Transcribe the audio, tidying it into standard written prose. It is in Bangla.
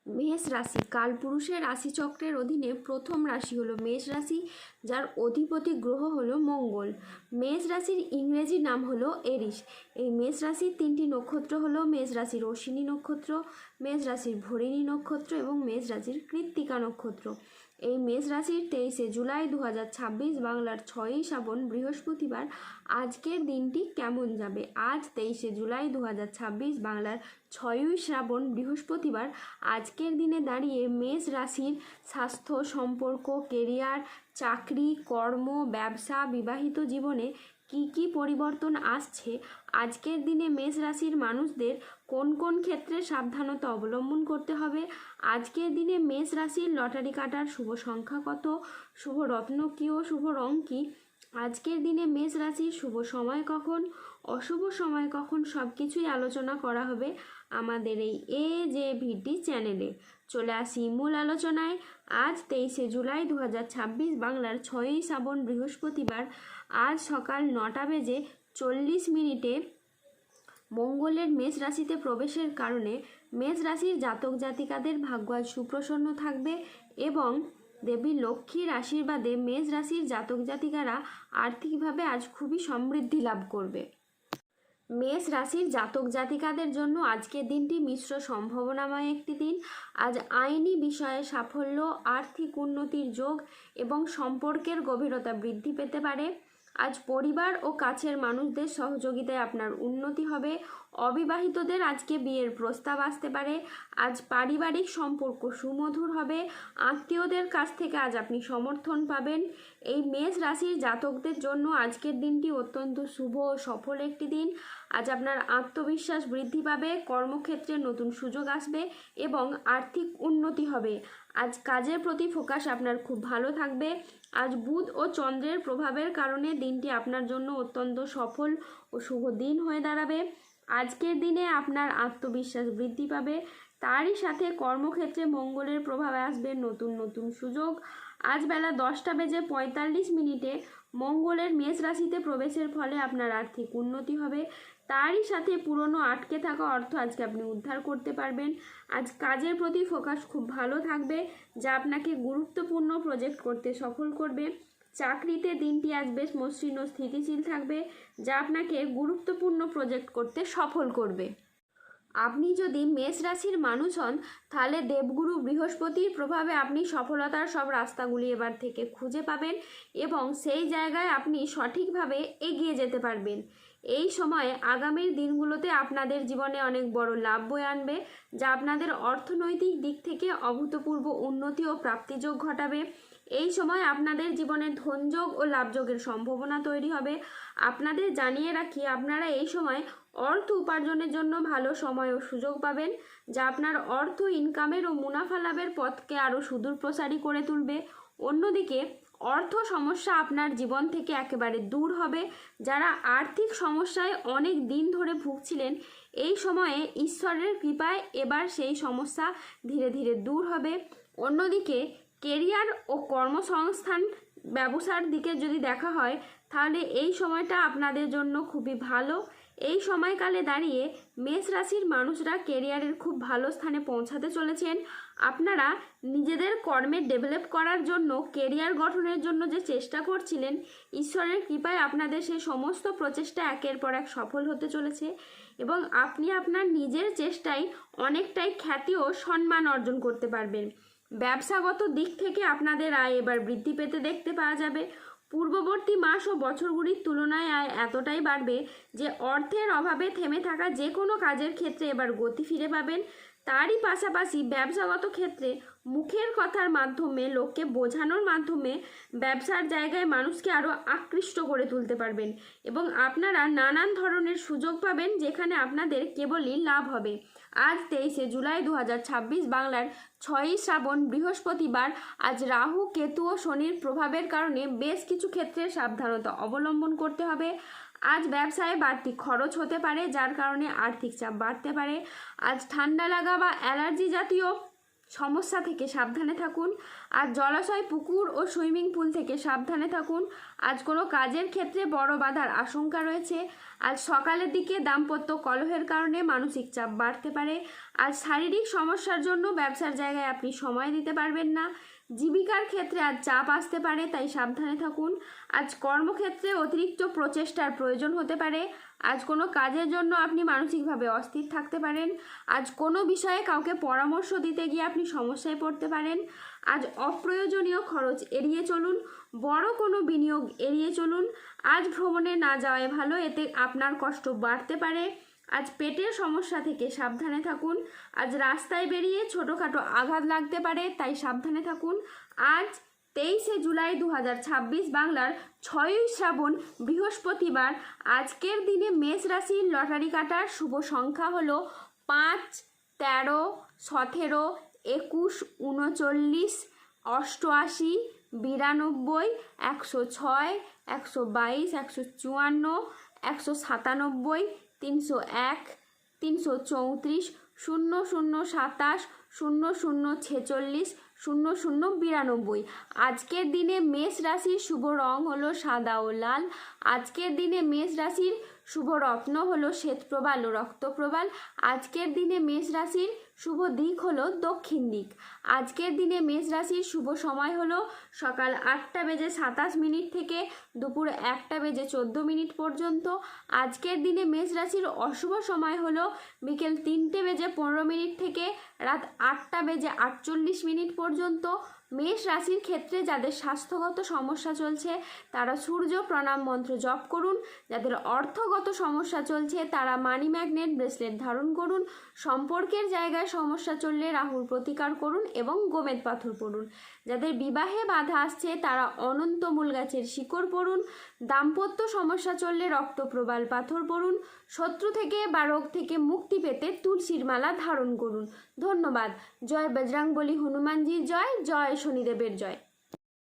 মেষ রাশি কালপুরুষের রাশিচক্রের অধীনে প্রথম রাশি হলো মেষ রাশি, যার অধিপতি গ্রহ হলো মঙ্গল। মেষ রাশির ইংরেজি নাম হলো এরিস। এই মেষ রাশির তিনটি নক্ষত্র হলো মেষ রাশির অশ্বিনী নক্ষত্র, মেষ রাশির ভরিণী নক্ষত্র এবং মেষ রাশির কৃত্তিকা নক্ষত্র। এই মেষ রাশির 23শে জুলাই 2026 বাংলার 6ই শ্রাবণ বৃহস্পতিবার আজকের দিনটি কেমন যাবে। আজ 23শে জুলাই 2026 বাংলার 6ই শ্রাবণ বৃহস্পতিবার আজকের দিনে দাঁড়িয়ে মেষ রাশির স্বাস্থ্য, সম্পর্ক, কেরিয়ার, চাকরি, কর্ম, ব্যবসা, বিবাহিত জীবনে কি কি পরিবর্তন আসছে, আজকের দিনে মেষ রাশির মানুষদের কোন কোন ক্ষেত্রে সাবধানতা অবলম্বন করতে হবে, আজকের দিনে মেষ রাশির লটারি কাটার শুভ সংখ্যা কত, শুভ রত্ন কী ও শুভ রং কী, আজকের দিনে মেষ রাশির শুভ সময় কখন, অশুভ সময় কখন, সব কিছুই আলোচনা করা হবে আমাদের এই AJVD চ্যানেলে। চলে আসি মূল আলোচনায়। আজ 23শে জুলাই 2026 বাংলার 6ই শ্রাবণ বৃহস্পতিবার আজ সকাল 9:40 মঙ্গলের মেষ রাশিতে প্রবেশের কারণে মেষ রাশির জাতক জাতিকাদের ভাগ্য আজ সুপ্রসন্ন থাকবে এবং দেবী লক্ষ্মীর আশীর্বাদে মেষ রাশির জাতক জাতিকারা আর্থিকভাবে আজ খুবই সমৃদ্ধি লাভ করবে। মেষ রাশির জাতক জাতিকাদের জন্য আজকের দিনটি মিশ্র সম্ভাবনাময় একটি দিন। আজ আইনি বিষয়ে সাফল্য, আর্থিক উন্নতির যোগ এবং সম্পর্কের গভীরতা বৃদ্ধি পেতে পারে। আজ পরিবার ও কাছের মানুষদের সহযোগিতায় আপনার উন্নতি হবে। অবিবাহিতদের আজকে বিয়ের প্রস্তাব আসতে পারে। আজ পারিবারিক সম্পর্ক সুমধুর হবে। আত্মীয়দের কাছ থেকে আজ আপনি সমর্থন পাবেন। এই মেষ রাশির জাতকদের জন্য আজকের দিনটি অত্যন্ত শুভ ও সফল একটি দিন। আজ আপনার আত্মবিশ্বাস বৃদ্ধি পাবে, কর্মক্ষেত্রে নতুন সুযোগ আসবে এবং আর্থিক উন্নতি হবে। আজ কাজের প্রতি ফোকাস আপনার খুব ভালো থাকবে। আজ বুধ ও চন্দ্রের প্রভাবের কারণে দিনটি আপনার জন্য অত্যন্ত সফল ও শুভ দিন হয়ে দাঁড়াবে। আজকের দিনে আপনার আত্মবিশ্বাস বৃদ্ধি পাবে, তারই সাথে কর্মক্ষেত্রে মঙ্গলের প্রভাবে আসবে নতুন নতুন সুযোগ। আজ বেলা 10:45 মঙ্গলের মেষ রাশিতে প্রবেশের ফলে আপনার আর্থিক উন্নতি হবে, তারই সাথে পুরনো আটকে থাকা অর্থ আজকে আপনি উদ্ধার করতে পারবেন। আজ কাজের প্রতি ফোকাস খুব ভালো থাকবে, যা আপনাকে গুরুত্বপূর্ণ প্রজেক্ট করতে সফল করবে। চাকরিতে দিনটি আজ বেশ মসৃণ ও স্থিতিশীল থাকবে, যা আপনাকে গুরুত্বপূর্ণ প্রজেক্ট করতে সফল করবে। আপনি যদি মেষ রাশির মানুষ হন, তাহলে দেবগুরু বৃহস্পতির প্রভাবে আপনি সফলতার সব রাস্তাগুলি এবার থেকে খুঁজে পাবেন এবং সেই জায়গায় আপনি সঠিকভাবে এগিয়ে যেতে পারবেন। এই সময়ে আগামীর দিনগুলোতে আপনাদের জীবনে অনেক বড় লাভ বয়ে আনবে, যা আপনাদের অর্থনৈতিক দিক থেকে অভূতপূর্ব উন্নতি ও প্রাপ্তিযোগ ঘটাবে। এই সময় আপনাদের জীবনে ধনযোগ ও লাভযোগের সম্ভাবনা তৈরি হবে। আপনাদের জানিয়ে রাখি, আপনারা এই সময় অর্থ উপার্জনের জন্য ভালো সময় ও সুযোগ পাবেন, যা আপনার অর্থ ইনকামের ও মুনাফা লাভের পথকে আরও সুদূরপ্রসারী করে তুলবে। অন্যদিকে অর্থ সমস্যা আপনার জীবন থেকে একেবারে দূর হবে। যারা আর্থিক সমস্যায় অনেক দিন ধরে ভুগছিলেন, এই সময়ে ঈশ্বরের কৃপায় এবার সেই সমস্যা ধীরে ধীরে দূর হবে। অন্যদিকে কেরিয়ার ও কর্মসংস্থান ব্যবসার দিকে যদি দেখা হয়, তাহলে এই সময়টা আপনাদের জন্য খুবই ভালো। এই সময়কালে দাঁড়িয়ে মেষ রাশির মানুষরা কেরিয়ারের খুব ভালো স্থানে পৌঁছাতে চলেছেন। আপনারা নিজেদের কর্মে ডেভেলপ করার জন্য, কেরিয়ার গঠনের জন্য যে চেষ্টা করছিলেন, ঈশ্বরের কৃপায় আপনাদের সেই সমস্ত প্রচেষ্টা একের পর এক সফল হতে চলেছে এবং আপনি আপনার নিজের চেষ্টায় অনেকটাই খ্যাতি ও সম্মান অর্জন করতে পারবেন। ব্যবসাগত দিক থেকে আপনাদের আয় এবার বৃদ্ধি পেতে দেখতে পাওয়া যাবে। পূর্ববর্তী মাস ও বছরগুলির তুলনায় আয় এতটাই বাড়বে যে অর্থের অভাবে থেমে থাকা যে কোনো কাজের ক্ষেত্রে এবার গতি ফিরে পাবেন। তারই পাশাপাশি ব্যবসাগত ক্ষেত্রে মুখের কথার মাধ্যমে, লোককে বোঝানোর মাধ্যমে ব্যবসার জায়গায় মানুষকে আরও আকৃষ্ট করে তুলতে পারবেন এবং আপনারা নানান ধরনের সুযোগ পাবেন, যেখানে আপনাদের কেবলই লাভ হবে। আজ 23শে জুলাই 2026 বাংলার 6ই শ্রাবণ বৃহস্পতিবার আজ রাহু, কেতু ও শনির প্রভাবের কারণে বেশ কিছু ক্ষেত্রে সাবধানতা অবলম্বন করতে হবে। আজ ব্যবসায় বাড়তি খরচ হতে পারে, যার কারণে আর্থিক চাপ বাড়তে পারে। আজ ঠান্ডা লাগা বা অ্যালার্জি জাতীয় সমস্যা থেকে সাবধানে থাকুন। আজ জলাশয়, পুকুর ও সুইমিং পুল থেকে সাবধানে থাকুন। আজ কোনো কাজের ক্ষেত্রে বড় বাধার আশঙ্কা রয়েছে। আজ সকালের দিকে দাম্পত্য কলহের কারণে মানসিক চাপ বাড়তে পারে। আজ শারীরিক সমস্যার জন্য ব্যবসার জায়গায় আপনি সময় দিতে পারবেন না। জীবিকার ক্ষেত্রে আজ চাপ আসতে পারে, তাই সাবধানে থাকুন। আজ কর্মক্ষেত্রে অতিরিক্ত প্রচেষ্টার প্রয়োজন হতে পারে। আজ কোনো কাজের জন্য আপনি মানসিকভাবে অস্থির থাকতে পারেন। আজ কোনো বিষয়ে কাউকে পরামর্শ দিতে গিয়ে আপনি সমস্যায় পড়তে পারেন। আজ অপ্রয়োজনীয় খরচ এড়িয়ে চলুন। বড় কোনো বিনিয়োগ এড়িয়ে চলুন। আজ ভ্রমণে না যাওয়াই ভালো, এতে আপনার কষ্ট বাড়তে পারে। আজ পেটের সমস্যা থেকে সাবধানে থাকুন। আজ রাস্তায় বেরিয়ে ছোটোখাটো আঘাত লাগতে পারে, তাই সাবধানে থাকুন। আজ 23শে জুলাই 2026 বাংলার 6ই শ্রাবণ বৃহস্পতিবার। আজকের দিনে মেষ রাশির লটারি কাটার শুভ সংখ্যা হলো 5, 13, 17, 21, 39, 88, 92, 106, 122, 154, 197, 301, 334, 0027, 0046, 0092। আজকের দিনে মেষ রাশির শুভ রং হলো সাদা ও লাল। আজকের দিনে মেষ রাশির শুভ রত্ন হলো শ্বেতপ্রবাল ও রক্তপ্রবাল। আজকের দিনে মেষ রাশির শুভ দিক হলো দক্ষিণ দিক। আজকের দিনে মেষ রাশির শুভ সময় হলো সকাল 8:27 থেকে দুপুর 1:14 পর্যন্ত। আজকের দিনে মেষ রাশির অশুভ সময় হলো বিকেল 3:15 থেকে রাত 8:48 পর্যন্ত। মেষ রাশির ক্ষেত্রে যাদের স্বাস্থ্যগত সমস্যা চলছে তারা সূর্য প্রণাম মন্ত্র জপ করুন। যাদের অর্থগত সমস্যা চলছে তারা মানি ম্যাগনেট ব্রেসলেট ধারণ করুন। সম্পর্কের জায়গায় সমস্যা চললে রাহুর প্রতিকার করুন এবং গোমেদ পাথর পড়ুন। যাদের বিবাহে বাধা আসছে তারা অনন্ত মূল গাছের শিকড় পড়ুন। দাম্পত্য সমস্যা চললে রক্তপ্রবাল পাথর পড়ুন। শত্রু থেকে বা রোগ থেকে মুক্তি পেতে তুলসীর মালা ধারণ করুন। ধন্যবাদ। জয় বজরংবলী হনুমানজির জয়, জয় শনিদেবের জয়।